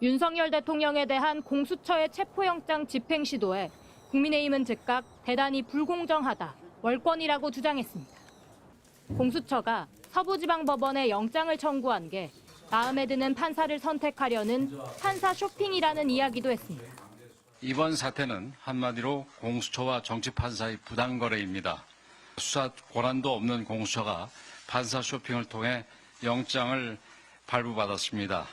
윤석열 대통령에 대한 공수처의 체포영장 집행 시도에 국민의힘은 즉각 대단히 불공정하다, 월권이라고 주장했습니다. 공수처가 서부지방법원에 영장을 청구한 게 마음에 드는 판사를 선택하려는 판사 쇼핑이라는 이야기도 했습니다. 이번 사태는 한마디로 공수처와 정치판사의 부당거래입니다. 수사 권한도 없는 공수처가 판사 쇼핑을 통해 영장을 발부받았습니다.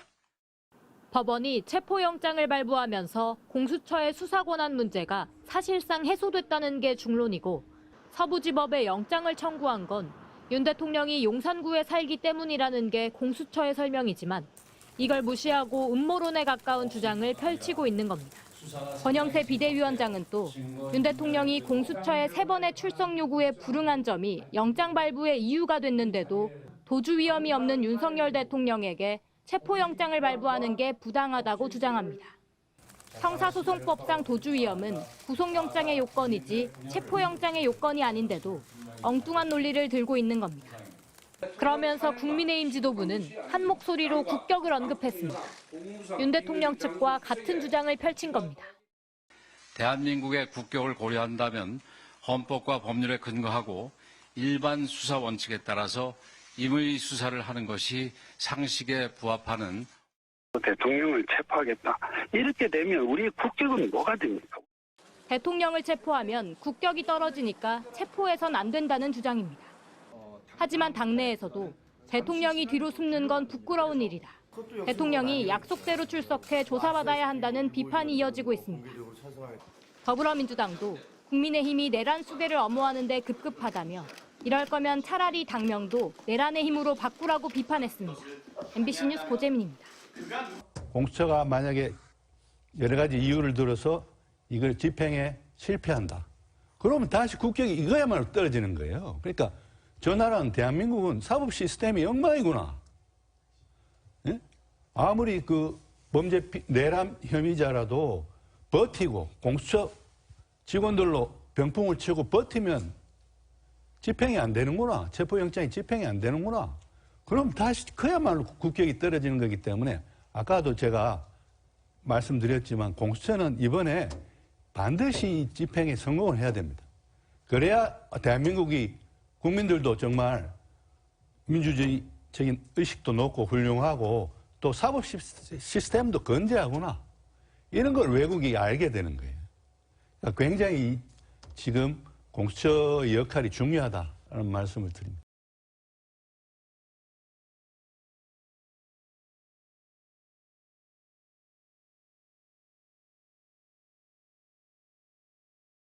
법원이 체포영장을 발부하면서 공수처의 수사 권한 문제가 사실상 해소됐다는 게 중론이고, 서부지법에 영장을 청구한 건 윤 대통령이 용산구에 살기 때문이라는 게 공수처의 설명이지만, 이걸 무시하고 음모론에 가까운 주장을 펼치고 있는 겁니다. 권영세 비대위원장은 또 윤 대통령이 공수처의 3번의 출석 요구에 불응한 점이 영장 발부의 이유가 됐는데도 도주 위험이 없는 윤석열 대통령에게 체포영장을 발부하는 게 부당하다고 주장합니다. 형사소송법상 도주 위험은 구속영장의 요건이지 체포영장의 요건이 아닌데도 엉뚱한 논리를 들고 있는 겁니다. 그러면서 국민의힘 지도부는 한 목소리로 국격을 언급했습니다. 윤 대통령 측과 같은 주장을 펼친 겁니다. 대한민국의 국격을 고려한다면 헌법과 법률에 근거하고 일반 수사 원칙에 따라서 임의 수사를 하는 것이 상식에 부합하는 대통령을 체포하겠다. 이렇게 되면 우리 국격은 뭐가 됩니까? 대통령을 체포하면 국격이 떨어지니까 체포해선 안 된다는 주장입니다. 하지만 당내에서도 대통령이 뒤로 숨는 건 부끄러운 일이다. 대통령이 약속대로 출석해 조사받아야 한다는 비판이 이어지고 있습니다. 더불어민주당도 국민의힘이 내란 수배를 엄호하는 데 급급하다며 이럴 거면 차라리 당명도 내란의 힘으로 바꾸라고 비판했습니다. MBC 뉴스 고재민입니다. 공수처가 만약에 여러 가지 이유를 들어서 이걸 집행에 실패한다. 그러면 다시 국격이 이거야말로 떨어지는 거예요. 그러니까 저 나라는 대한민국은 사법 시스템이 엉망이구나. 예? 아무리 그 범죄 내란 혐의자라도 버티고 공수처 직원들로 병풍을 치고 버티면 집행이 안 되는구나. 체포영장이 집행이 안 되는구나. 그럼 다시 그야말로 국격이 떨어지는 거기 때문에 아까도 제가 말씀드렸지만 공수처는 이번에 반드시 집행에 성공을 해야 됩니다. 그래야 대한민국이 국민들도 정말 민주주의적인 의식도 높고 훌륭하고 또 사법 시스템도 건재하구나. 이런 걸 외국이 알게 되는 거예요. 그러니까 굉장히 지금 공수처의 역할이 중요하다는 말씀을 드립니다.